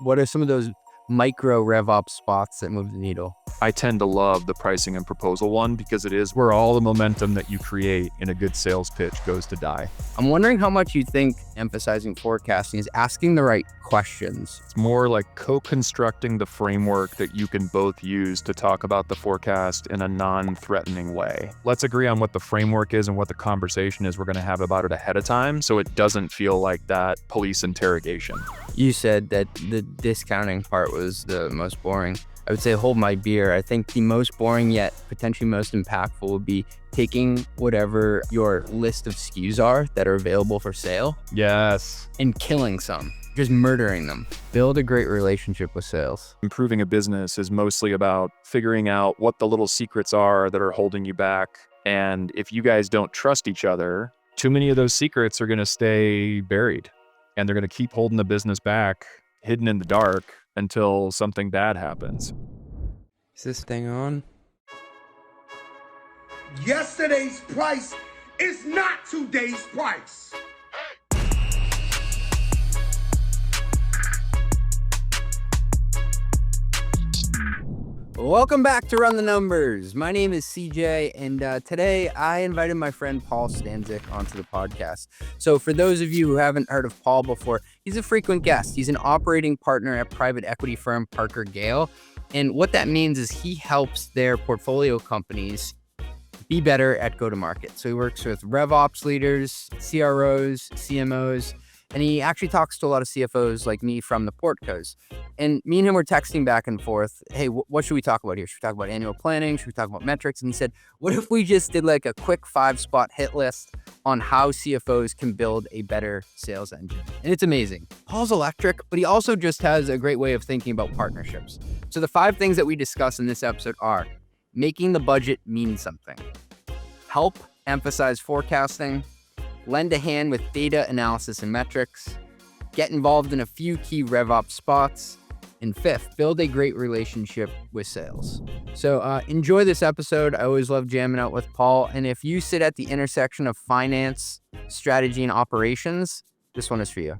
What are some of those micro RevOps spots that move the needle? I tend to love the pricing and proposal one because it is where all the momentum that you create in a good sales pitch goes to die. I'm wondering how much you think emphasizing forecasting is asking the right questions. It's more like co-constructing the framework that you can both use to talk about the forecast in a non-threatening way. Let's agree on what the framework is and what the conversation is we're going to have about it ahead of time so it doesn't feel like that police interrogation. You said that the discounting part was the most boring. I would say hold my beer. I think the most boring yet potentially most impactful would be taking whatever your list of SKUs are that are available for sale. Yes. And killing some, just murdering them. Build a great relationship with sales. Improving a business is mostly about figuring out what the little secrets are that are holding you back. And if you guys don't trust each other, too many of those secrets are going to stay buried and they're going to keep holding the business back, hidden in the dark, until something bad happens. Is this thing on? Yesterday's price is not today's price. Welcome back to Run the Numbers. My name is CJ, and today I invited my friend Paul Stansik onto the podcast. So for those of you who haven't heard of Paul before, he's a frequent guest. He's an operating partner at private equity firm ParkerGale. And what that means is he helps their portfolio companies be better at go-to-market. So he works with RevOps leaders, CROs, CMOs, and he actually talks to a lot of CFOs like me from the portcos. And me and him were texting back and forth. Hey, what should we talk about here? Should we talk about annual planning? Should we talk about metrics? And he said, what if we just did like a quick 5-spot hit list on how CFOs can build a better sales engine? And it's amazing. Paul's electric, but he also just has a great way of thinking about partnerships. So the 5 things that we discuss in this episode are making the budget mean something, help emphasize forecasting, lend a hand with data analysis and metrics, get involved in a few key RevOps spots, and 5th, build a great relationship with sales. So enjoy this episode. I always love jamming out with Paul. And if you sit at the intersection of finance, strategy, and operations, this one is for you.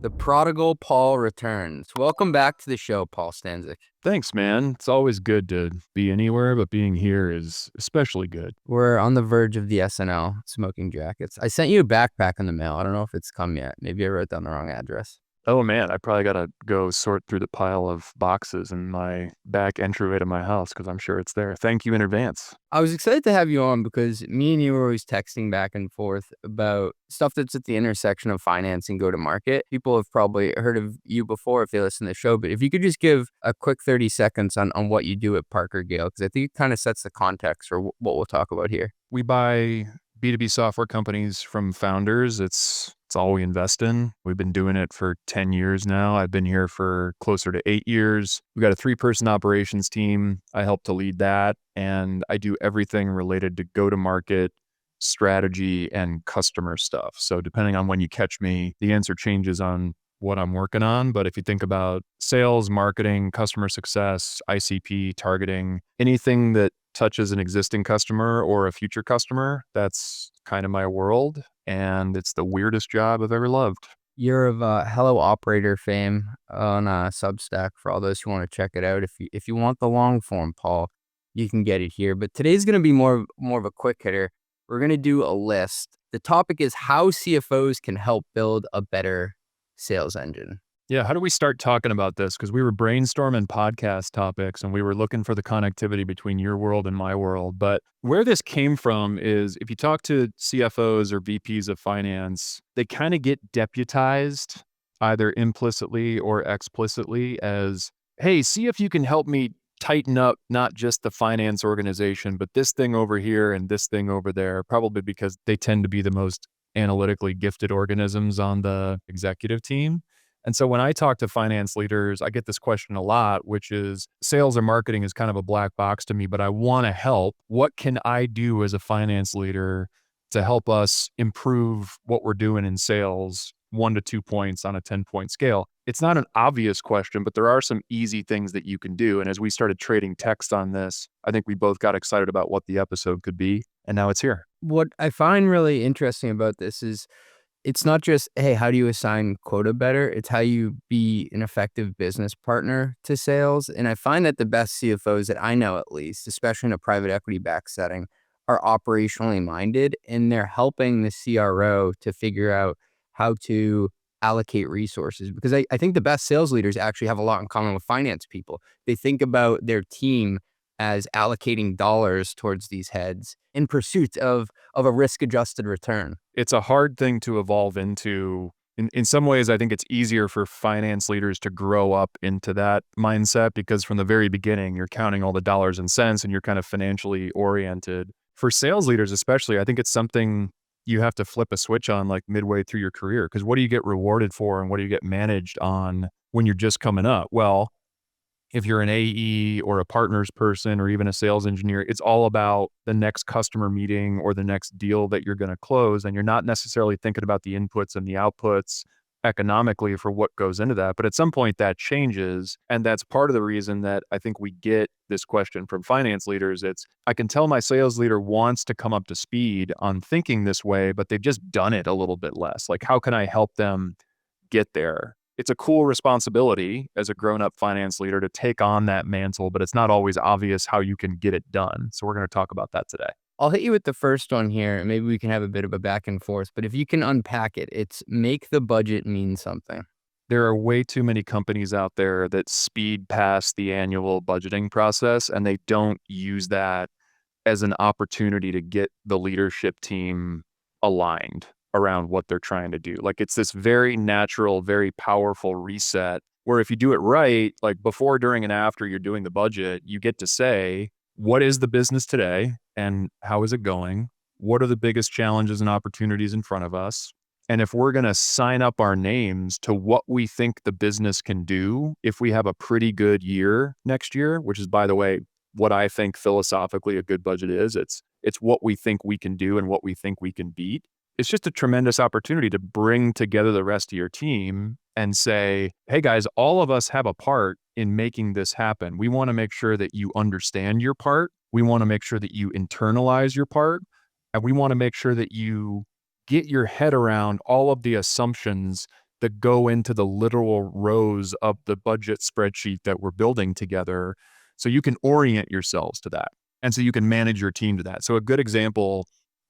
The prodigal Paul returns. Welcome back to the show, Paul Stansik. Thanks, man. It's always good to be anywhere, but being here is especially good. We're on the verge of the SNL smoking jackets. I sent you a backpack in the mail. I don't know if it's come yet. Maybe I wrote down the wrong address. Oh man, I probably got to go sort through the pile of boxes in my back entryway to my house because I'm sure it's there. Thank you in advance. I was excited to have you on because me and you were always texting back and forth about stuff that's at the intersection of finance and go-to-market. People have probably heard of you before if they listen to the show, but if you could just give a quick 30 seconds on what you do at ParkerGale, because I think it kind of sets the context for what we'll talk about here. We buy B2B software companies from founders. It's all we invest in. We've been doing it for 10 years now. I've been here for closer to 8 years. We've got a 3-person operations team. I help to lead that. And I do everything related to go-to-market, strategy, and customer stuff. So depending on when you catch me, the answer changes on what I'm working on. But if you think about sales, marketing, customer success, ICP, targeting, anything that touches an existing customer or a future customer, that's kind of my world. And it's the weirdest job I've ever loved. You're of Hello Operator fame on Substack for all those who want to check it out. If you want the long form, Paul, you can get it here. But today's going to be more of a quick hitter. We're going to do a list. The topic is how CFOs can help build a better sales engine. Yeah, how do we start talking about this? Because we were brainstorming podcast topics and we were looking for the connectivity between your world and my world. But where this came from is if you talk to CFOs or VPs of finance, they kind of get deputized either implicitly or explicitly as, hey, see if you can help me tighten up not just the finance organization, but this thing over here and this thing over there, probably because they tend to be the most analytically gifted organisms on the executive team. And so when I talk to finance leaders, I get this question a lot, which is sales or marketing is kind of a black box to me, but I want to help. What can I do as a finance leader to help us improve what we're doing in sales 1 to 2 points on a 10-point scale? It's not an obvious question, but there are some easy things that you can do. And as we started trading text on this, I think we both got excited about what the episode could be. And now it's here. What I find really interesting about this is it's not just, hey, how do you assign quota better? It's how you be an effective business partner to sales. And I find that the best CFOs that I know, at least, especially in a private equity backed setting, are operationally minded, and they're helping the CRO to figure out how to allocate resources. Because I think the best sales leaders actually have a lot in common with finance people. They think about their team as allocating dollars towards these heads in pursuit of a risk-adjusted return. It's a hard thing to evolve into. In some ways, I think it's easier for finance leaders to grow up into that mindset because from the very beginning, you're counting all the dollars and cents and you're kind of financially oriented. For sales leaders especially, I think it's something you have to flip a switch on like midway through your career, because what do you get rewarded for and what do you get managed on when you're just coming up? Well, if you're an AE or a partners person or even a sales engineer, it's all about the next customer meeting or the next deal that you're going to close. And you're not necessarily thinking about the inputs and the outputs economically for what goes into that. But at some point that changes. And that's part of the reason that I think we get this question from finance leaders. It's, I can tell my sales leader wants to come up to speed on thinking this way, but they've just done it a little bit less. Like, how can I help them get there? It's a cool responsibility as a grown-up finance leader to take on that mantle, but it's not always obvious how you can get it done. So we're going to talk about that today. I'll hit you with the first one here, and maybe we can have a bit of a back and forth. But if you can unpack it, it's make the budget mean something. There are way too many companies out there that speed past the annual budgeting process, and they don't use that as an opportunity to get the leadership team aligned around what they're trying to do. Like, it's this very natural, very powerful reset where if you do it right, like before, during, and after you're doing the budget, you get to say, what is the business today and how is it going? What are the biggest challenges and opportunities in front of us? And if we're going to sign up our names to what we think the business can do, if we have a pretty good year next year, which is, by the way, what I think philosophically a good budget is, it's what we think we can do and what we think we can beat. It's just a tremendous opportunity to bring together the rest of your team and say, hey guys, all of us have a part in making this happen. We want to make sure that you understand your part. We want to make sure that you internalize your part. And we want to make sure that you get your head around all of the assumptions that go into the literal rows of the budget spreadsheet that we're building together, so you can orient yourselves to that. And so you can manage your team to that. So a good example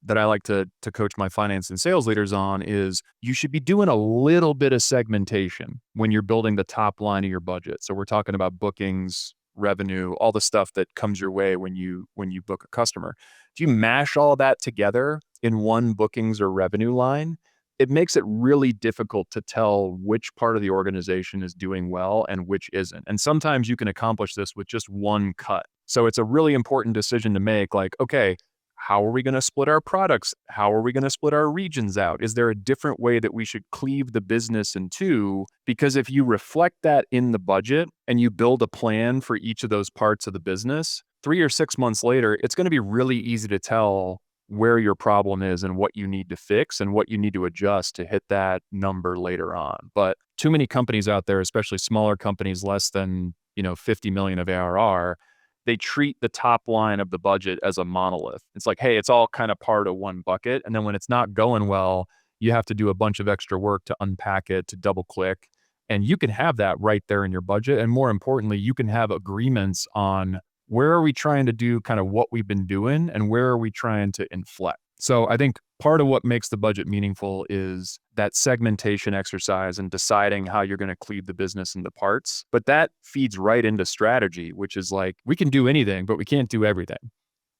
that I like to coach my finance and sales leaders on is you should be doing a little bit of segmentation when you're building the top line of your budget. So we're talking about bookings, revenue, all the stuff that comes your way when you book a customer. If you mash all that together in one bookings or revenue line, it makes it really difficult to tell which part of the organization is doing well and which isn't. And sometimes you can accomplish this with just one cut. So it's a really important decision to make, like, okay, how are we going to split our products? How are we going to split our regions out? Is there a different way that we should cleave the business in two? Because if you reflect that in the budget and you build a plan for each of those parts of the business, 3 or 6 months later, it's going to be really easy to tell where your problem is and what you need to fix and what you need to adjust to hit that number later on. But too many companies out there, especially smaller companies, less than 50 million of ARR, they treat the top line of the budget as a monolith. It's like, hey, it's all kind of part of one bucket. And then when it's not going well, you have to do a bunch of extra work to unpack it, to double click. And you can have that right there in your budget. And more importantly, you can have agreements on where are we trying to do kind of what we've been doing and where are we trying to inflect. So I think part of what makes the budget meaningful is that segmentation exercise and deciding how you're going to cleave the business into parts. But that feeds right into strategy, which is like, we can do anything, but we can't do everything.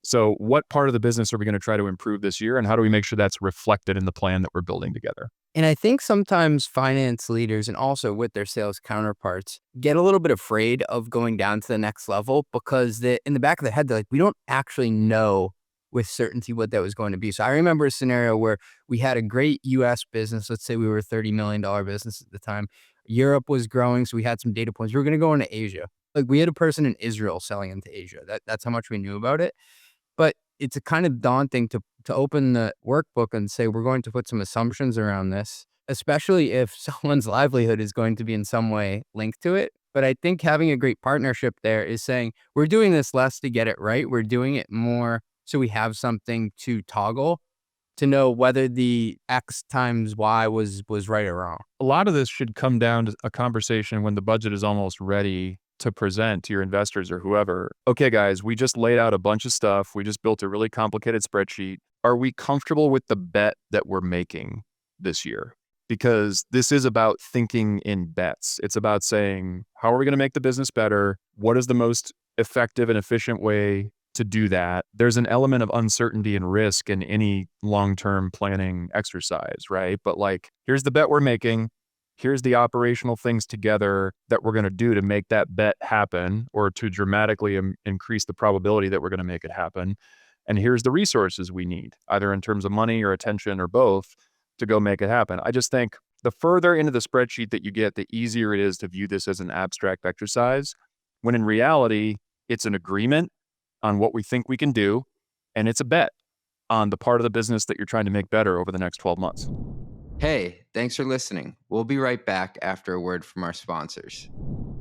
So what part of the business are we going to try to improve this year? And how do we make sure that's reflected in the plan that we're building together? And I think sometimes finance leaders and also with their sales counterparts get a little bit afraid of going down to the next level because in the back of their head, they're like, we don't actually know with certainty what that was going to be. So I remember a scenario where we had a great US business. Let's say we were a $30 million business at the time. Europe was growing, so we had some data points. We were going to go into Asia. Like, we had a person in Israel selling into Asia. That's how much we knew about it. But it's a kind of daunting to open the workbook and say, we're going to put some assumptions around this, especially if someone's livelihood is going to be in some way linked to it. But I think having a great partnership there is saying, we're doing this less to get it right. We're doing it more so we have something to toggle. to know whether the X times Y was right or wrong? A lot of this should come down to a conversation when the budget is almost ready to present to your investors or whoever. Okay, guys, we just laid out a bunch of stuff. We just built a really complicated spreadsheet. Are we comfortable with the bet that we're making this year? Because this is about thinking in bets. It's about saying, how are we going to make the business better? What is the most effective and efficient way to do that? There's an element of uncertainty and risk in any long-term planning exercise, right? But like, here's the bet we're making. Here's the operational things together that we're going to do to make that bet happen, or to dramatically increase the probability that we're going to make it happen. And here's the resources we need, either in terms of money or attention or both, to go make it happen. I just think the further into the spreadsheet that you get, the easier it is to view this as an abstract exercise, when in reality, it's an agreement on what we think we can do, and it's a bet on the part of the business that you're trying to make better over the next 12 months. Hey, thanks for listening. We'll be right back after a word from our sponsors.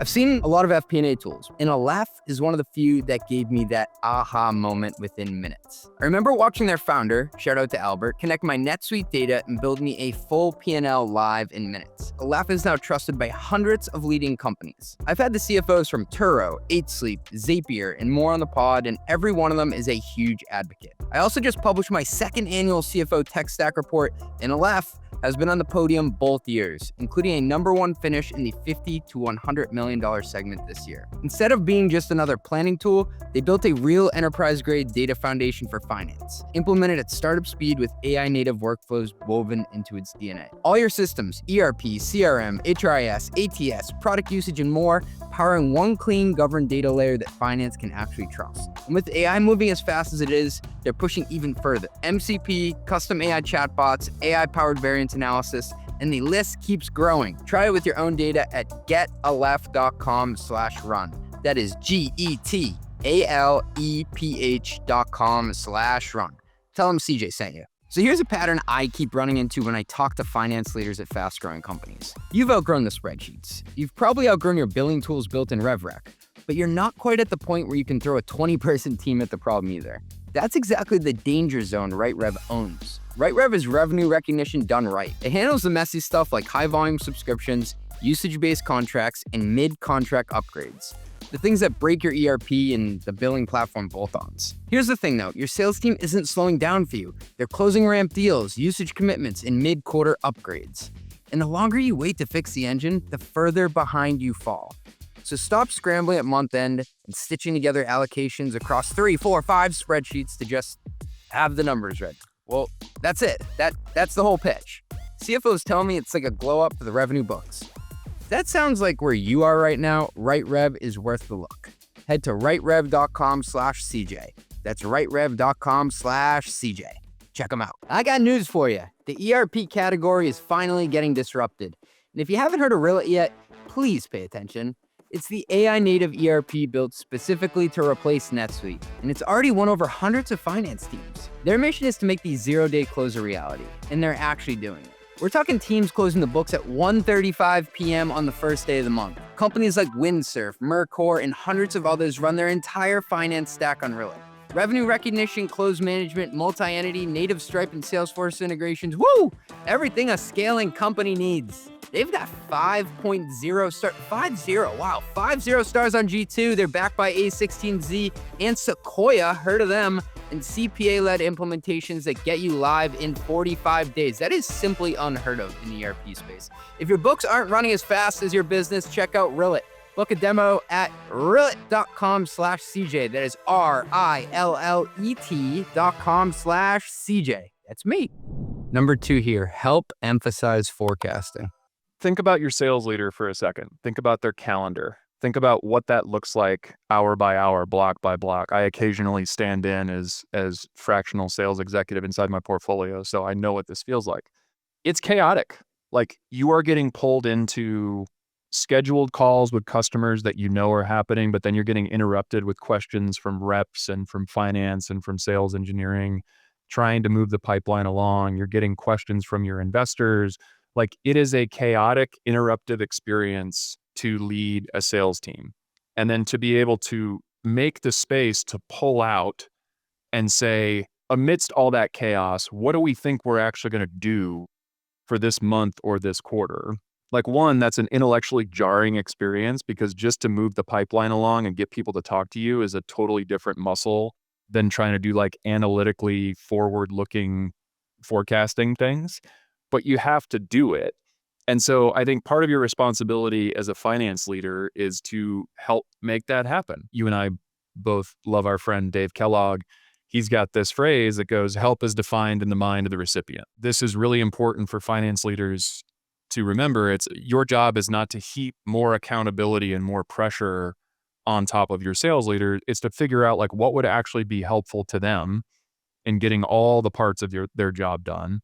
I've seen a lot of FP&A tools, and Aleph is one of the few that gave me that aha moment within minutes. I remember watching their founder, shout out to Albert, connect my NetSuite data and build me a full P&L live in minutes. Aleph is now trusted by hundreds of leading companies. I've had the CFOs from Turo, 8 Sleep, Zapier, and more on the pod, and every one of them is a huge advocate. I also just published my second annual CFO Tech Stack report, and Aleph has been on the podium both years, including a #1 finish in the $50 to $100 million segment this year. Instead of being just another planning tool, they built a real enterprise-grade data foundation for finance, implemented at startup speed with AI-native workflows woven into its DNA. All your systems, ERP, CRM, HRIS, ATS, product usage, and more, powering one clean, governed data layer that finance can actually trust. And with AI moving as fast as it is, they're pushing even further. MCP, custom AI chatbots, AI-powered variance analysis, and the list keeps growing. Try it with your own data at getaleph.com/run. That is GETALEPH.com/run. Tell them CJ sent you. So here's a pattern I keep running into when I talk to finance leaders at fast-growing companies. You've outgrown the spreadsheets. You've probably outgrown your billing tools built in RevRec, but you're not quite at the point where you can throw a 20-person team at the problem either. That's exactly the danger zone RightRev owns. RightRev is revenue recognition done right. It handles the messy stuff like high-volume subscriptions, usage-based contracts, and mid-contract upgrades. The things that break your ERP and the billing platform bolt-ons. Here's the thing though, your sales team isn't slowing down for you. They're closing ramp deals, usage commitments, and mid-quarter upgrades. And the longer you wait to fix the engine, the further behind you fall. So stop scrambling at month end and stitching together allocations across 3, 4, 5 spreadsheets to just have the numbers ready. Well, that's it. That's the whole pitch. CFOs tell me it's like a glow up for the revenue books. That sounds like where you are right now. RightRev is worth the look. Head to rightrev.com/CJ. That's rightrev.com/CJ. Check them out. I got news for you. The ERP category is finally getting disrupted. And if you haven't heard of Rillet yet, please pay attention. It's the AI native ERP built specifically to replace NetSuite, and it's already won over hundreds of finance teams. Their mission is to make the zero-day close a reality, and they're actually doing it. We're talking teams closing the books at 1:35 p.m. on the first day of the month. Companies like Windsurf, Mercor, and hundreds of others run their entire finance stack on Rillet. Revenue recognition, close management, multi-entity, native Stripe and Salesforce integrations, woo! Everything a scaling company needs. They've got 5.0 stars on G2. They're backed by A16Z and Sequoia, heard of them, and CPA-led implementations that get you live in 45 days. That is simply unheard of in the ERP space. If your books aren't running as fast as your business, check out Rillet. Book a demo at rillet.com/CJ. That is RILLET.com/CJ. That's me. Number 2 here, help emphasize forecasting. Think about your sales leader for a second. Think about their calendar. Think about what that looks like hour by hour, block by block. I occasionally stand in as fractional sales executive inside my portfolio, so I know what this feels like. It's chaotic. Like, you are getting pulled into scheduled calls with customers that you know are happening, but then you're getting interrupted with questions from reps and from finance and from sales engineering, trying to move the pipeline along. You're getting questions from your investors. Like, it is a chaotic, interruptive experience to lead a sales team. And then to be able to make the space to pull out and say, amidst all that chaos, what do we think we're actually going to do for this month or this quarter? Like, one, that's an intellectually jarring experience because just to move the pipeline along and get people to talk to you is a totally different muscle than trying to do like analytically forward-looking forecasting things, but you have to do it. And so I think part of your responsibility as a finance leader is to help make that happen. You and I both love our friend Dave Kellogg. He's got this phrase that goes, help is defined in the mind of the recipient. This is really important for finance leaders to remember. It's your job is not to heap more accountability and more pressure on top of your sales leader. It's to figure out like what would actually be helpful to them in getting all the parts of their job done,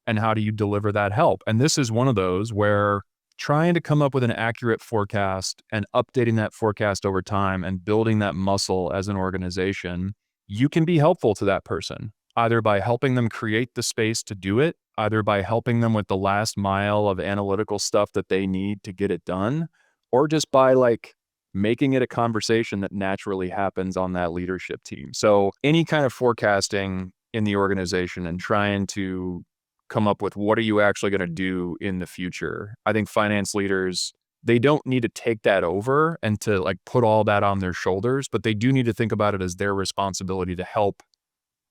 and how do you deliver that help. And this is one of those where trying to come up with an accurate forecast and updating that forecast over time and building that muscle as an organization, you can be helpful to that person, either by helping them create the space to do it, either by helping them with the last mile of analytical stuff that they need to get it done, or just by like making it a conversation that naturally happens on that leadership team. So any kind of forecasting in the organization and trying to come up with what are you actually going to do in the future. I think finance leaders, they don't need to take that over and to like put all that on their shoulders, but they do need to think about it as their responsibility to help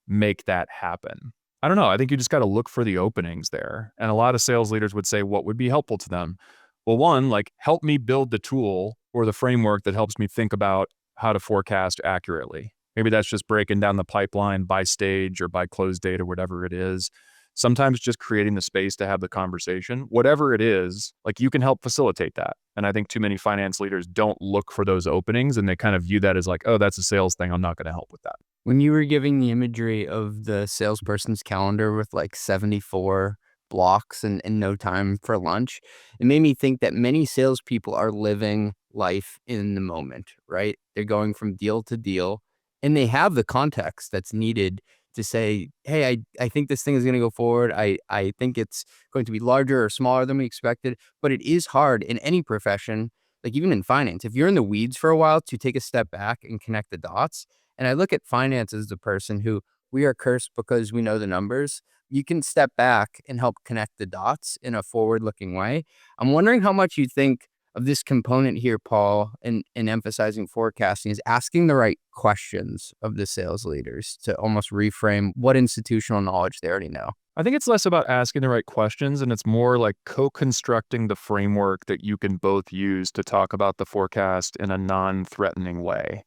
make that happen. I don't know. I think you just got to look for the openings there. And a lot of sales leaders would say, what would be helpful to them? Well, one, like help me build the tool or the framework that helps me think about how to forecast accurately. Maybe that's just breaking down the pipeline by stage or by close date or whatever it is. Sometimes just creating the space to have the conversation, whatever it is, like you can help facilitate that. And I think too many finance leaders don't look for those openings and they kind of view that as like, oh, that's a sales thing. I'm not going to help with that. When you were giving the imagery of the salesperson's calendar with like 74 blocks and no time for lunch, it made me think that many salespeople are living life in the moment, right? They're going from deal to deal and they have the context that's needed to say, hey, I think this thing is going to go forward. I think it's going to be larger or smaller than we expected, but it is hard in any profession, like even in finance. If you're in the weeds for a while, to take a step back and connect the dots. And I look at finance as the person who we are cursed because we know the numbers. You can step back and help connect the dots in a forward-looking way. I'm wondering how much you think of this component here, Paul, in emphasizing forecasting is asking the right questions of the sales leaders to almost reframe what institutional knowledge they already know. I think it's less about asking the right questions and it's more like co-constructing the framework that you can both use to talk about the forecast in a non-threatening way.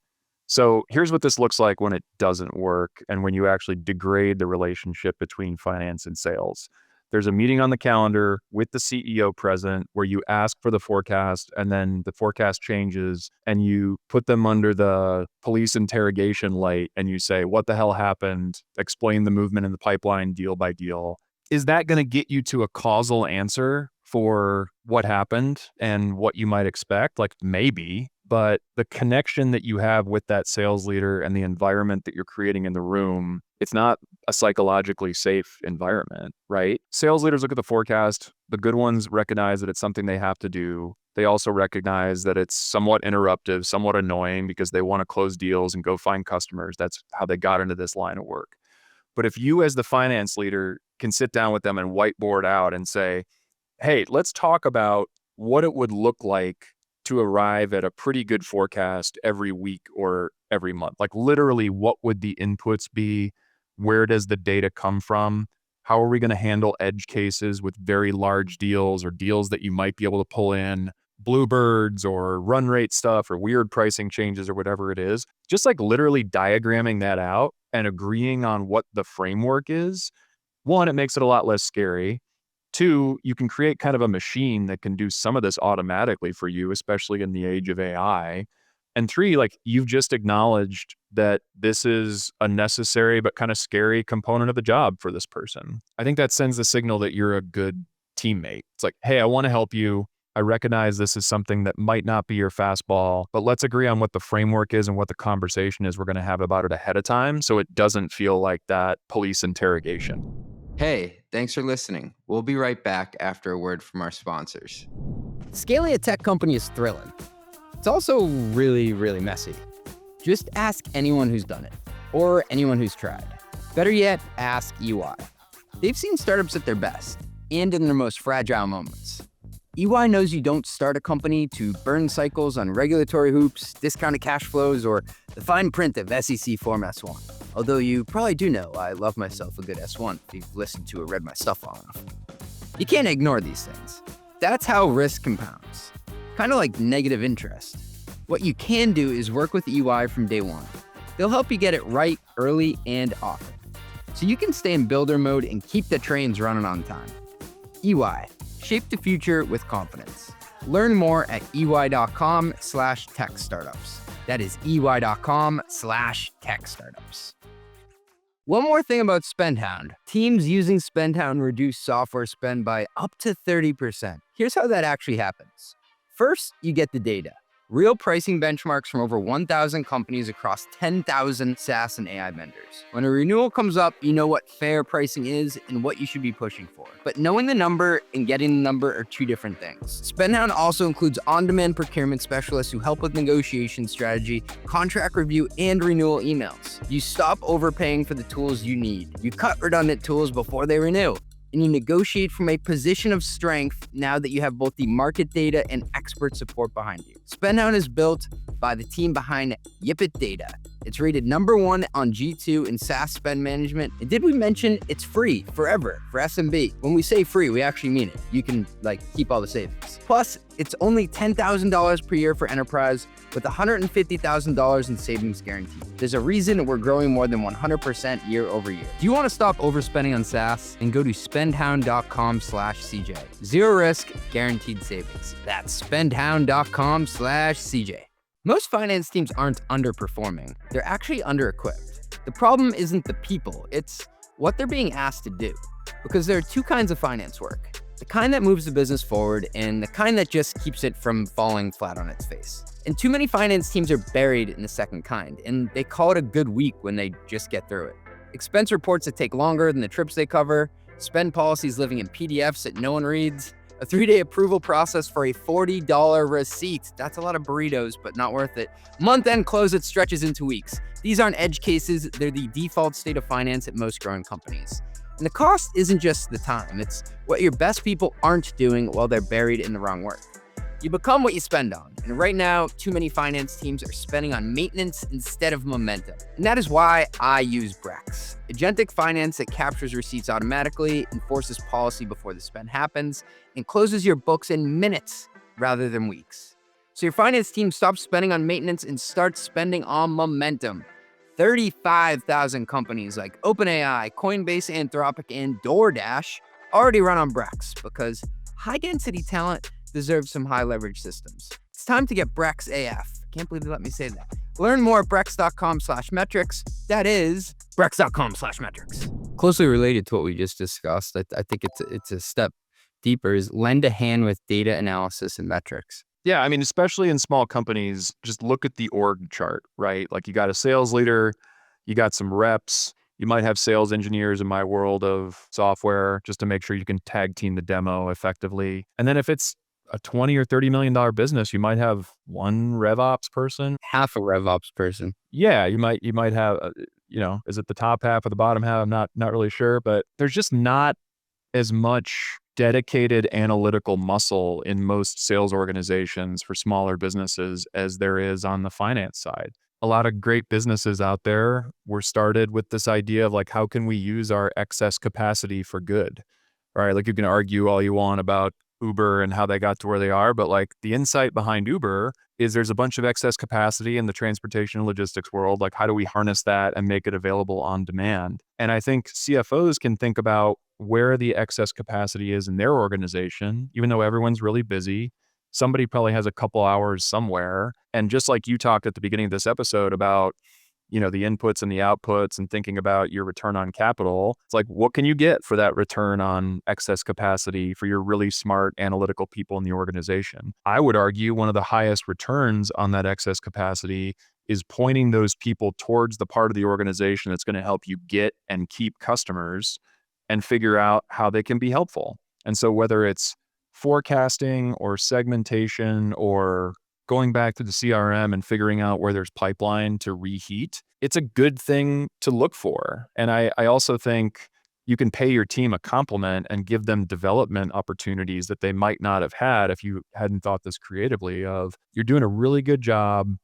So here's what this looks like when it doesn't work and when you actually degrade the relationship between finance and sales. There's a meeting on the calendar with the CEO present where you ask for the forecast and then the forecast changes and you put them under the police interrogation light and you say, what the hell happened? Explain the movement in the pipeline deal by deal. Is that going to get you to a causal answer for what happened and what you might expect? Like maybe, but the connection that you have with that sales leader and the environment that you're creating in the room, it's not a psychologically safe environment, right? Sales leaders look at the forecast. The good ones recognize that it's something they have to do. They also recognize that it's somewhat interruptive, somewhat annoying because they want to close deals and go find customers. That's how they got into this line of work. But if you as the finance leader can sit down with them and whiteboard out and say, hey, let's talk about what it would look like to arrive at a pretty good forecast every week or every month. Like literally, what would the inputs be? Where does the data come from? How are we going to handle edge cases with very large deals or deals that you might be able to pull in bluebirds or run rate stuff or weird pricing changes or whatever it is? Just like literally diagramming that out and agreeing on what the framework is. One, it makes it a lot less scary. Two, you can create kind of a machine that can do some of this automatically for you, especially in the age of AI. And three, like you've just acknowledged that this is a necessary but kind of scary component of the job for this person. I think that sends the signal that you're a good teammate. It's like, hey, I want to help you. I recognize this is something that might not be your fastball, but let's agree on what the framework is and what the conversation is we're going to have about it ahead of time so it doesn't feel like that police interrogation. Hey, thanks for listening. We'll be right back after a word from our sponsors. Scaling a tech company is thrilling. It's also really, really messy. Just ask anyone who's done it, or anyone who's tried. Better yet, ask EY. They've seen startups at their best and in their most fragile moments. EY knows you don't start a company to burn cycles on regulatory hoops, discounted cash flows, or the fine print of SEC Form S1. Although you probably do know I love myself a good S1 if you've listened to or read my stuff long enough. You can't ignore these things. That's how risk compounds. Kind of like negative interest. What you can do is work with EY from day one. They'll help you get it right early and often, so you can stay in builder mode and keep the trains running on time. EY, shape the future with confidence. Learn more at ey.com/tech startups. That is ey.com/tech startups. One more thing about SpendHound. Teams using SpendHound reduce software spend by up to 30%. Here's how that actually happens. First, you get the data. Real pricing benchmarks from over 1,000 companies across 10,000 SaaS and AI vendors. When a renewal comes up, you know what fair pricing is and what you should be pushing for. But knowing the number and getting the number are two different things. SpendHound also includes on-demand procurement specialists who help with negotiation strategy, contract review, and renewal emails. You stop overpaying for the tools you need. You cut redundant tools before they renew. And you negotiate from a position of strength now that you have both the market data and expert support behind you. SpendHound is built by the team behind Yipit Data. It's rated #1 on G2 in SaaS spend management. And did we mention it's free forever for SMB? When we say free, we actually mean it. You can keep all the savings. Plus, it's only $10,000 per year for enterprise with $150,000 in savings guaranteed. There's a reason we're growing more than 100% year over year. Do you want to stop overspending on SaaS? And go to spendhound.com/CJ. Zero risk, guaranteed savings. That's spendhound.com/CJ. Most finance teams aren't underperforming. They're actually under-equipped. The problem isn't the people, it's what they're being asked to do. Because there are two kinds of finance work. The kind that moves the business forward and the kind that just keeps it from falling flat on its face. And too many finance teams are buried in the second kind, and they call it a good week when they just get through it. Expense reports that take longer than the trips they cover, spend policies living in PDFs that no one reads, a 3-day approval process for a $40 receipt. That's a lot of burritos, but not worth it. Month-end close that stretches into weeks. These aren't edge cases, they're the default state of finance at most growing companies. And the cost isn't just the time, it's what your best people aren't doing while they're buried in the wrong work. You become what you spend on, and right now, too many finance teams are spending on maintenance instead of momentum. And that is why I use Brex, agentic finance that captures receipts automatically, enforces policy before the spend happens, and closes your books in minutes rather than weeks. So your finance team stops spending on maintenance and starts spending on momentum. 35,000 companies like OpenAI, Coinbase, Anthropic, and DoorDash already run on Brex because high-density talent deserves some high-leverage systems. It's time to get Brex AF. Can't believe they let me say that. Learn more at brex.com/metrics. That is brex.com/metrics. Closely related to what we just discussed, I think it's a step deeper, is lend a hand with data analysis and metrics. Yeah, I mean, especially in small companies, just look at the org chart, right? Like you got a sales leader, you got some reps, you might have sales engineers in my world of software just to make sure you can tag team the demo effectively. And then if it's a $20 or $30 million business, you might have one RevOps person. Half a RevOps person. Yeah, you might have, is it the top half or the bottom half? I'm not really sure, but there's just not as much dedicated analytical muscle in most sales organizations for smaller businesses as there is on the finance side. A lot of great businesses out there were started with this idea of how can we use our excess capacity for good, right? Like you can argue all you want about Uber and how they got to where they are, but the insight behind Uber is there's a bunch of excess capacity in the transportation and logistics world. How do we harness that and make it available on demand? And I think CFOs can think about where the excess capacity is in their organization, even though everyone's really busy. Somebody probably has a couple hours somewhere. And just like you talked at the beginning of this episode about, the inputs and the outputs and thinking about your return on capital, it's what can you get for that return on excess capacity for your really smart analytical people in the organization? I would argue one of the highest returns on that excess capacity is pointing those people towards the part of the organization that's going to help you get and keep customers and figure out how they can be helpful. And so whether it's forecasting or segmentation or going back to the CRM and figuring out where there's pipeline to reheat, it's a good thing to look for. And I also think you can pay your team a compliment and give them development opportunities that they might not have had if you hadn't thought this creatively of, you're doing a really good job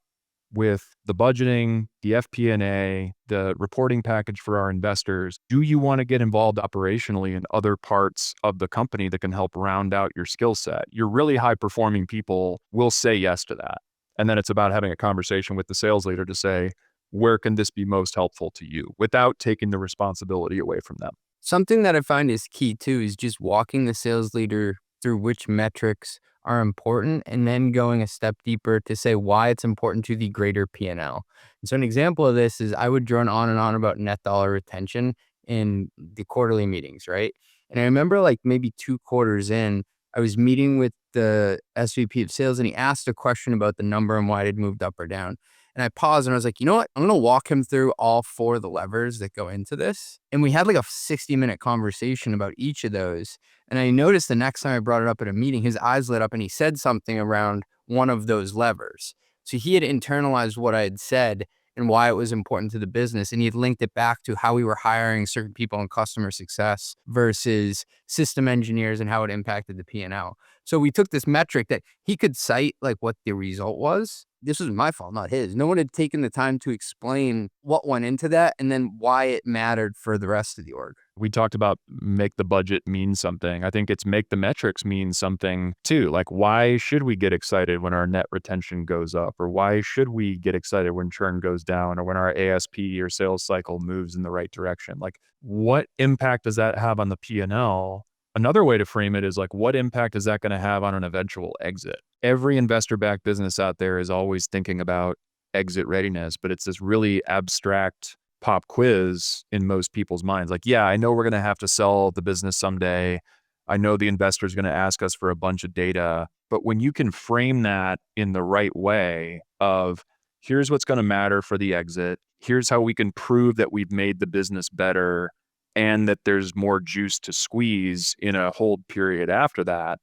with the budgeting, the FP&A, the reporting package for our investors. Do you want to get involved operationally in other parts of the company that can help round out your skill set? Your really high performing people will say yes to that. And then it's about having a conversation with the sales leader to say, where can this be most helpful to you without taking the responsibility away from them? Something that I find is key too is just walking the sales leader through which metrics are important and then going a step deeper to say why it's important to the greater P&L. And so an example of this is I would drone on and on about net dollar retention in the quarterly meetings, right? And I remember like maybe 2 quarters in, I was meeting with the SVP of sales and he asked a question about the number and why it had moved up or down. And I paused and I was like, you know what? I'm going to walk him through all 4 of the levers that go into this. And we had like a 60-minute conversation about each of those. And I noticed the next time I brought it up at a meeting, his eyes lit up and he said something around one of those levers. So he had internalized what I had said and why it was important to the business. And he had linked it back to how we were hiring certain people in customer success versus system engineers and how it impacted the P&L. So we took this metric that he could cite like what the result was. This was my fault, not his. No one had taken the time to explain what went into that and then why it mattered for the rest of the org. We talked about make the budget mean something. I think it's make the metrics mean something too. Like, why should we get excited when our net retention goes up? Or why should we get excited when churn goes down or when our ASP or sales cycle moves in the right direction? Like, what impact does that have on the P&L? Another way to frame it is like, what impact is that going to have on an eventual exit? Every investor-backed business out there is always thinking about exit readiness, but it's this really abstract pop quiz in most people's minds. Like, yeah, I know we're going to have to sell the business someday. I know the investor is going to ask us for a bunch of data. But when you can frame that in the right way of, here's what's going to matter for the exit, here's how we can prove that we've made the business better and that there's more juice to squeeze in a hold period after that,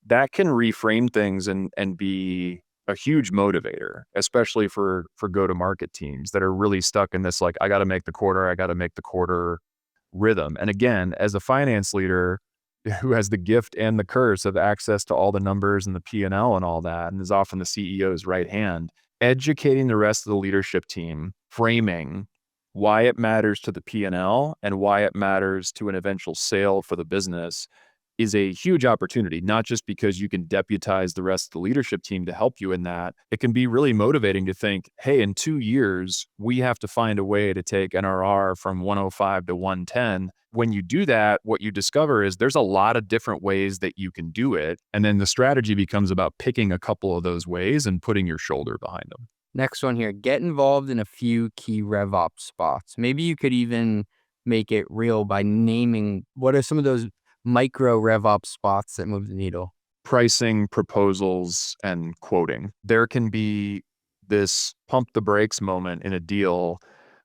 that can reframe things and be a huge motivator, especially for go-to-market teams that are really stuck in this, like, I got to make the quarter rhythm. And again, as a finance leader who has the gift and the curse of access to all the numbers and the P&L and all that, and is often the CEO's right hand, educating the rest of the leadership team, framing why it matters to the P&L and why it matters to an eventual sale for the business is a huge opportunity, not just because you can deputize the rest of the leadership team to help you in that. It can be really motivating to think, hey, in 2 years, we have to find a way to take NRR from 105 to 110. When you do that, what you discover is there's a lot of different ways that you can do it. And then the strategy becomes about picking a couple of those ways and putting your shoulder behind them. Next one here, get involved in a few key RevOps spots. Maybe you could even make it real by naming what are some of those micro RevOps spots that move the needle. Pricing, proposals, and quoting. There can be this pump the brakes moment in a deal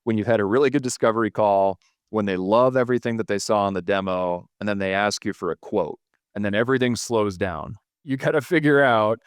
when you've had a really good discovery call, when they love everything that they saw in the demo, and then they ask you for a quote, and then everything slows down. You got to figure out,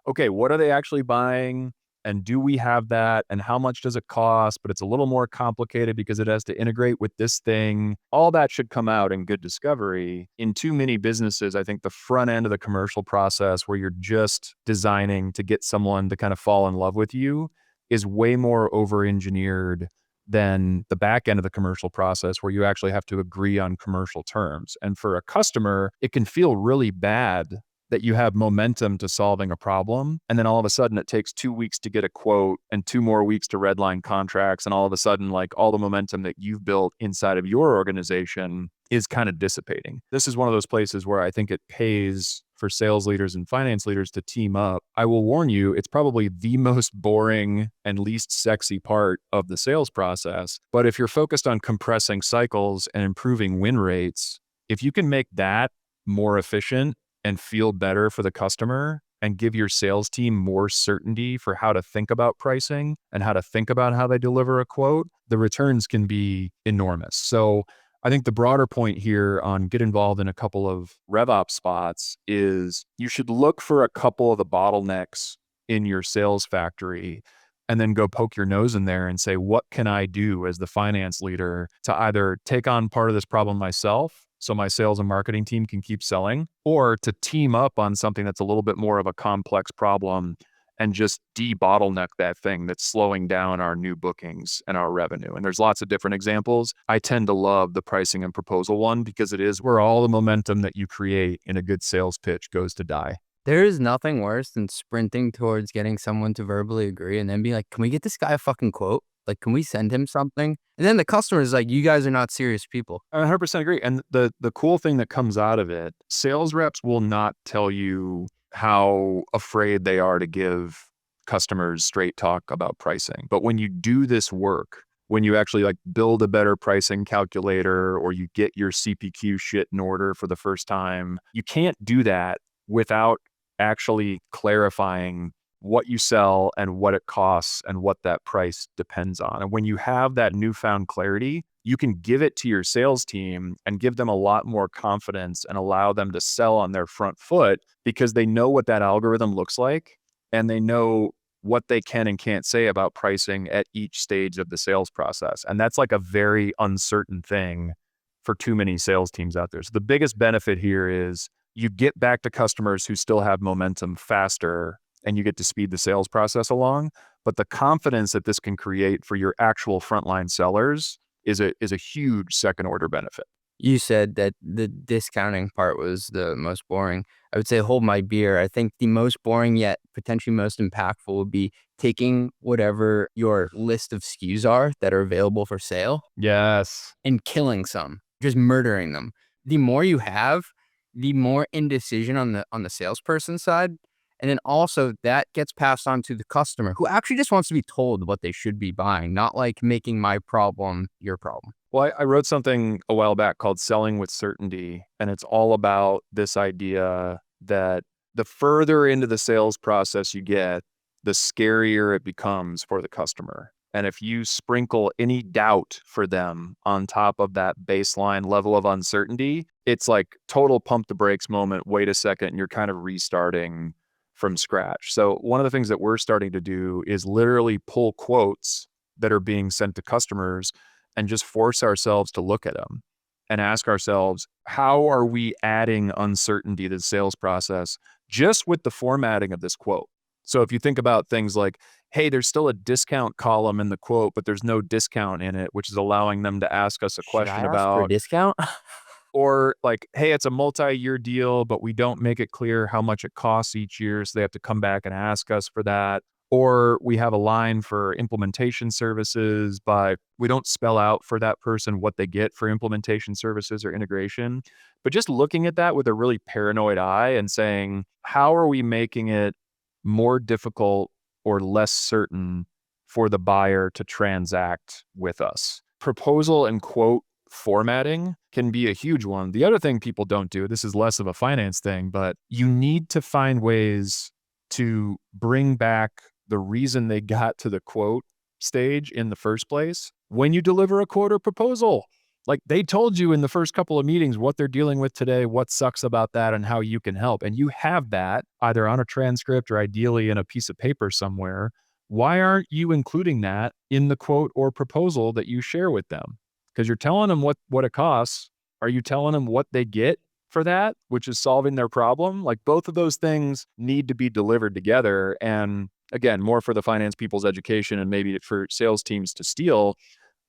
okay, what are they actually buying? And do we have that? And how much does it cost? But it's a little more complicated because it has to integrate with this thing. All that should come out in good discovery. In too many businesses, I think the front end of the commercial process where you're just designing to get someone to kind of fall in love with you is way more over-engineered than the back end of the commercial process where you actually have to agree on commercial terms. And for a customer, it can feel really bad that you have momentum to solving a problem. And then all of a sudden it takes 2 weeks to get a quote and 2 more weeks to redline contracts. And all of a sudden, like, all the momentum that you've built inside of your organization is kind of dissipating. This is one of those places where I think it pays for sales leaders and finance leaders to team up. I will warn you, it's probably the most boring and least sexy part of the sales process. But if you're focused on compressing cycles and improving win rates, if you can make that more efficient and feel better for the customer and give your sales team more certainty for how to think about pricing and how to think about how they deliver a quote, the returns can be enormous. So I think the broader point here on get involved in a couple of RevOps spots is you should look for a couple of the bottlenecks in your sales factory and then go poke your nose in there and say, what can I do as the finance leader to either take on part of this problem myself so my sales and marketing team can keep selling, or to team up on something that's a little bit more of a complex problem and just de-bottleneck that thing that's slowing down our new bookings and our revenue. And there's lots of different examples. I tend to love the pricing and proposal one because it is where all the momentum that you create in a good sales pitch goes to die. There is nothing worse than sprinting towards getting someone to verbally agree and then be like, can we get this guy a fucking quote? Like, can we send him something? And then the customer is like, you guys are not serious people. I 100% agree. And the cool thing that comes out of it, sales reps will not tell you how afraid they are to give customers straight talk about pricing. But when you do this work, when you actually like build a better pricing calculator or you get your CPQ shit in order for the first time, you can't do that without actually clarifying what you sell and what it costs and what that price depends on. And when you have that newfound clarity, you can give it to your sales team and give them a lot more confidence and allow them to sell on their front foot because they know what that algorithm looks like and they know what they can and can't say about pricing at each stage of the sales process. And that's like a very uncertain thing for too many sales teams out there. So the biggest benefit here is you get back to customers who still have momentum faster and you get to speed the sales process along. But the confidence that this can create for your actual frontline sellers is a huge second order benefit. You said that the discounting part was the most boring. I would say hold my beer. I think the most boring yet potentially most impactful would be taking whatever your list of SKUs are that are available for sale Yes. and killing some, just murdering them. The more you have, the more indecision on the salesperson side. And then also that gets passed on to the customer who actually just wants to be told what they should be buying, not like making my problem your problem. Well, I wrote something a while back called Selling with Certainty, and it's all about this idea that the further into the sales process you get, the scarier it becomes for the customer. And if you sprinkle any doubt for them on top of that baseline level of uncertainty, it's like total pump the brakes moment. Wait a second, and you're kind of restarting from scratch. So one of the things that we're starting to do is literally pull quotes that are being sent to customers and just force ourselves to look at them and ask ourselves, how are we adding uncertainty to the sales process just with the formatting of this quote? So if you think about things like, hey, there's still a discount column in the quote, but there's no discount in it, which is allowing them to ask us a question Should I ask for a discount? or like, hey, it's a multi-year deal, but we don't make it clear how much it costs each year. So they have to come back and ask us for that. Or we have a line for implementation services, but we don't spell out for that person what they get for implementation services or integration. But just looking at that with a really paranoid eye and saying, how are we making it more difficult or less certain for the buyer to transact with us? Proposal and quote formatting can be a huge one. The other thing people don't do, this is less of a finance thing, but you need to find ways to bring back the reason they got to the quote stage in the first place when you deliver a quote or proposal. Like they told you in the first couple of meetings what they're dealing with today, what sucks about that, and how you can help. And you have that either on a transcript or ideally in a piece of paper somewhere. Why aren't you including that in the quote or proposal that you share with them? Because you're telling them what it costs. Are you telling them what they get for that, which is solving their problem? Like both of those things need to be delivered together. And again, more for the finance people's education and maybe for sales teams to steal.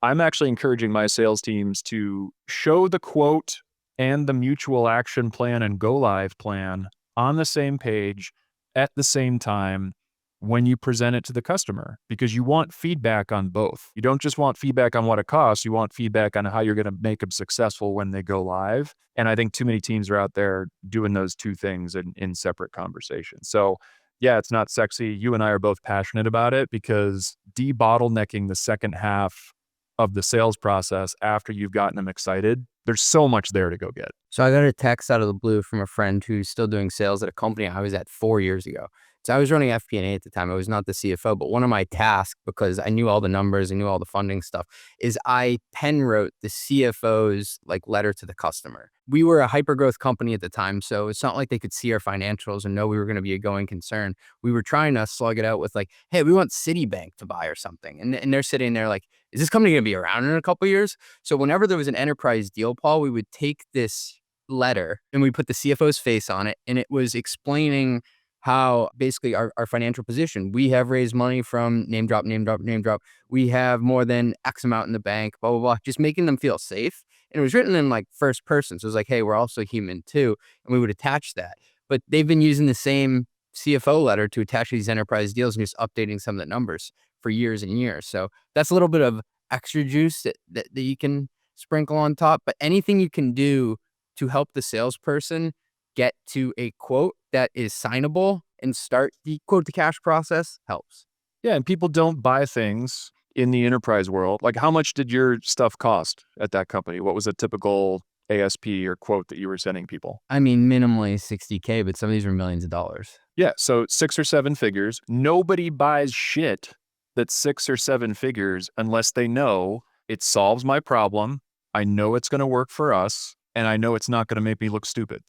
I'm actually encouraging my sales teams to show the quote and the mutual action plan and go live plan on the same page at the same time when you present it to the customer, because you want feedback on both. You don't just want feedback on what it costs. You want feedback on how you're going to make them successful when they go live. And I think too many teams are out there doing those two things in separate conversations. So yeah, it's not sexy. You and I are both passionate about it because debottlenecking the second half of the sales process after you've gotten them excited, there's so much there to go get. So I got a text out of the blue from a friend who's still doing sales at a company I was at 4 years ago. So I was running FP&A at the time. I was not the CFO, but one of my tasks, because I knew all the numbers, I knew all the funding stuff, is I pen wrote the CFO's like letter to the customer. we were a hyper-growth company at the time, so it's not like they could see our financials and know we were gonna be a going concern. We were trying to slug it out with like, "Hey, we want Citibank to buy or something." And they're sitting there like, "Is this company gonna be around in a couple of years?" So whenever there was an enterprise deal, Paul, we would take this letter and we put the CFO's face on it, and it was explaining how basically our financial position. We have raised money from name drop, name drop, name drop. We have more than X amount in the bank, blah, blah, blah, just making them feel safe. And it was written in like first person. So it was like, hey, we're also human too. And we would attach that. But they've been using the same CFO letter to attach these enterprise deals and just updating some of the numbers for years and years. So that's a little bit of extra juice that you can sprinkle on top. But anything you can do to help the salesperson get to a quote that is signable and start the quote to cash process helps. Yeah, and people don't buy things in the enterprise world. Like, how much did your stuff cost at that company? What was a typical ASP or quote that you were sending people? I mean, minimally $60K, but some of these were millions of dollars. Yeah, so 6 or 7 figures. Nobody buys shit that's 6 or 7 figures unless they know it solves my problem. I know it's going to work for us, and I know it's not going to make me look stupid.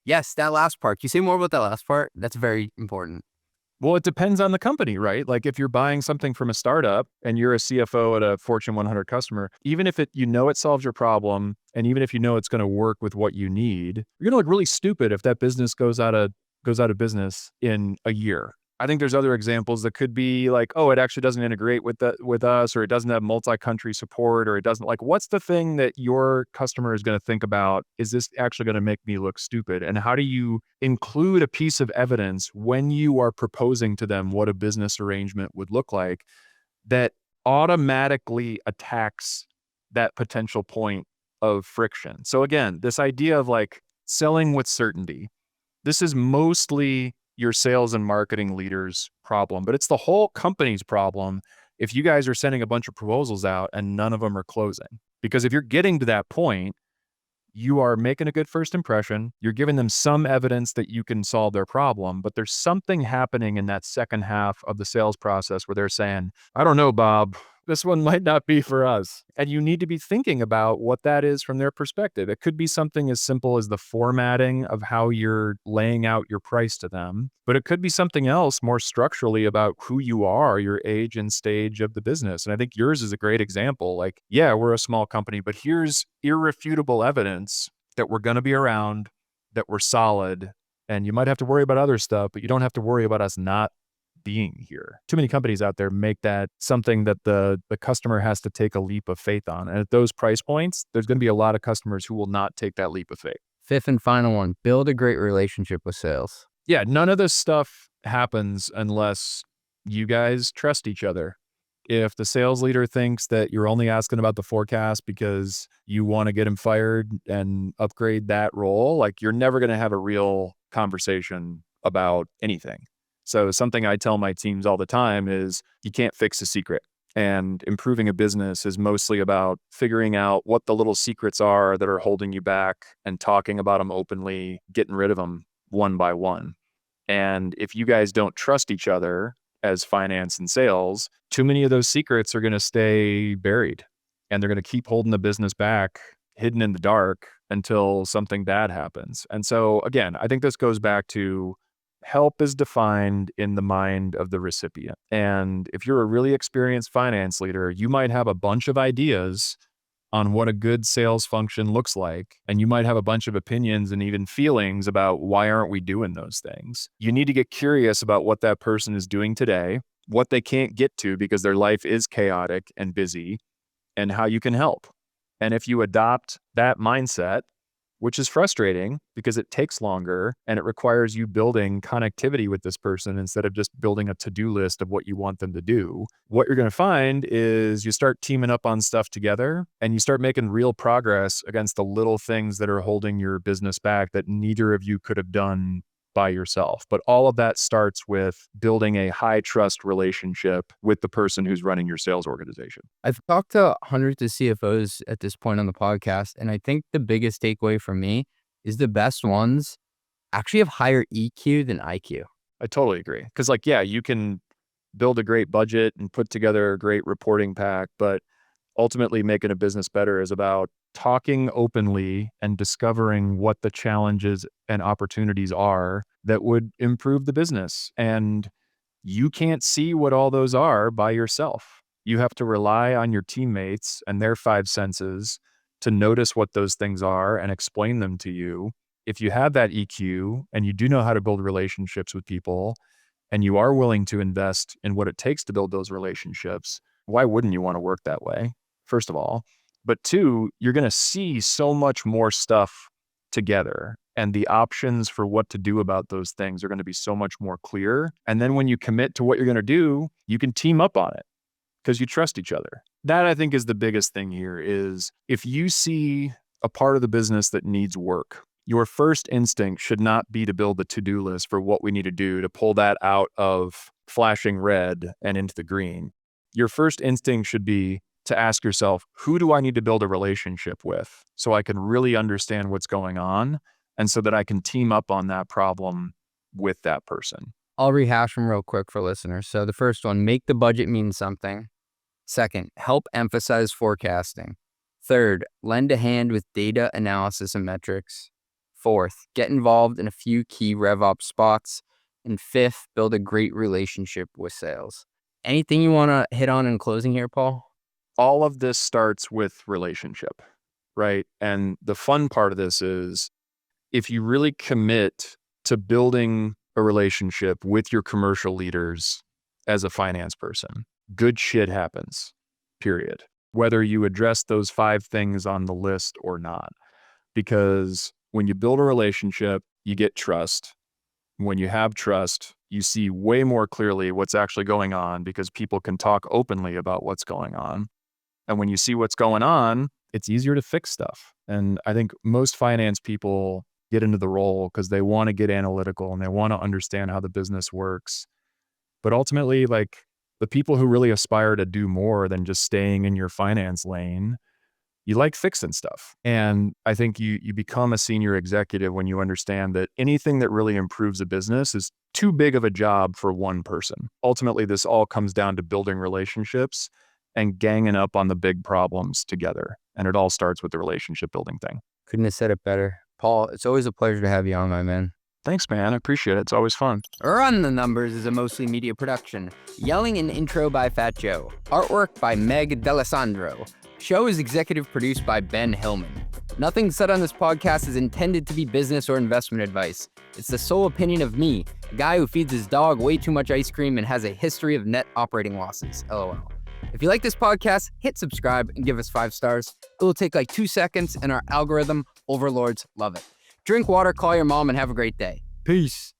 Yes, that last part. Can you say more about that last part? That's very important. Well, it depends on the company, right? Like if you're buying something from a startup and you're a CFO at a Fortune 100 customer, even if it solves your problem, and even if you know it's going to work with what you need, you're going to look really stupid if that business goes out of business in a year. I think there's other examples that could be like, oh, it actually doesn't integrate with us, or it doesn't have multi-country support, or it doesn't like, what's the thing that your customer is going to think about? Is this actually going to make me look stupid? And how do you include a piece of evidence when you are proposing to them what a business arrangement would look like that automatically attacks that potential point of friction? So again, this idea of like selling with certainty, this is mostly your sales and marketing leaders' problem, but it's the whole company's problem if you guys are sending a bunch of proposals out and none of them are closing. Because if you're getting to that point, you are making a good first impression, you're giving them some evidence that you can solve their problem, but there's something happening in that second half of the sales process where they're saying, I don't know, Bob, this one might not be for us. And you need to be thinking about what that is from their perspective. It could be something as simple as the formatting of how you're laying out your price to them, but it could be something else more structurally about who you are, your age and stage of the business. And I think yours is a great example. Like, yeah, we're a small company, but here's irrefutable evidence that we're going to be around, that we're solid, and you might have to worry about other stuff, but you don't have to worry about us not being here. Too many companies out there make that something that the customer has to take a leap of faith on. And at those price points, there's going to be a lot of customers who will not take that leap of faith. Fifth and final one, build a great relationship with sales. Yeah, none of this stuff happens unless you guys trust each other. If the sales leader thinks that you're only asking about the forecast because you want to get him fired and upgrade that role, like you're never going to have a real conversation about anything. So something I tell my teams all the time is you can't fix a secret. And improving a business is mostly about figuring out what the little secrets are that are holding you back and talking about them openly, getting rid of them one by one. And if you guys don't trust each other as finance and sales, too many of those secrets are going to stay buried and they're going to keep holding the business back, hidden in the dark until something bad happens. And so again, I think this goes back to help is defined in the mind of the recipient. And if you're a really experienced finance leader, you might have a bunch of ideas on what a good sales function looks like. And you might have a bunch of opinions and even feelings about why aren't we doing those things. You need to get curious about what that person is doing today, what they can't get to because their life is chaotic and busy, and how you can help. And if you adopt that mindset, which is frustrating because it takes longer and it requires you building connectivity with this person instead of just building a to-do list of what you want them to do. What you're going to find is you start teaming up on stuff together and you start making real progress against the little things that are holding your business back that neither of you could have done by yourself. But all of that starts with building a high trust relationship with the person who's running your sales organization. I've talked to hundreds of CFOs at this point on the podcast, and I think the biggest takeaway for me is the best ones actually have higher EQ than IQ. I totally agree. Because like, yeah, you can build a great budget and put together a great reporting pack, but ultimately making a business better is about talking openly and discovering what the challenges and opportunities are that would improve the business. And you can't see what all those are by yourself. You have to rely on your teammates and their five senses to notice what those things are and explain them to you. If you have that EQ and you do know how to build relationships with people and you are willing to invest in what it takes to build those relationships, why wouldn't you want to work that way? First of all. But two, you're going to see so much more stuff together, and the options for what to do about those things are going to be so much more clear. And then when you commit to what you're going to do, you can team up on it because you trust each other. That, I think, is the biggest thing here is if you see a part of the business that needs work, your first instinct should not be to build the to-do list for what we need to do to pull that out of flashing red and into the green. Your first instinct should be to ask yourself, who do I need to build a relationship with so I can really understand what's going on and so that I can team up on that problem with that person? I'll rehash them real quick for listeners. So the first one, make the budget mean something. Second, help emphasize forecasting. Third, lend a hand with data analysis and metrics. Fourth, get involved in a few key RevOps spots. And fifth, build a great relationship with sales. Anything you want to hit on in closing here, Paul? All of this starts with relationship, right? And the fun part of this is if you really commit to building a relationship with your commercial leaders as a finance person, good shit happens, period. Whether you address those 5 things on the list or not. Because when you build a relationship, you get trust. When you have trust, you see way more clearly what's actually going on because people can talk openly about what's going on. And when you see what's going on, it's easier to fix stuff. And I think most finance people get into the role because they want to get analytical and they want to understand how the business works. But ultimately, like the people who really aspire to do more than just staying in your finance lane, you like fixing stuff. And I think you become a senior executive when you understand that anything that really improves a business is too big of a job for one person. Ultimately, this all comes down to building relationships and ganging up on the big problems together. And it all starts with the relationship building thing. Couldn't have said it better. Paul, it's always a pleasure to have you on, my man. Thanks, man. I appreciate it. It's always fun. Run the Numbers is a mostly media production. Yelling and intro by Fat Joe. Artwork by Meg D'Alessandro. Show is executive produced by Ben Hillman. Nothing said on this podcast is intended to be business or investment advice. It's the sole opinion of me, a guy who feeds his dog way too much ice cream and has a history of net operating losses. LOL. If you like this podcast, hit subscribe and give us 5 stars. It will take like 2 seconds and our algorithm overlords love it. Drink water, call your mom, and have a great day. Peace.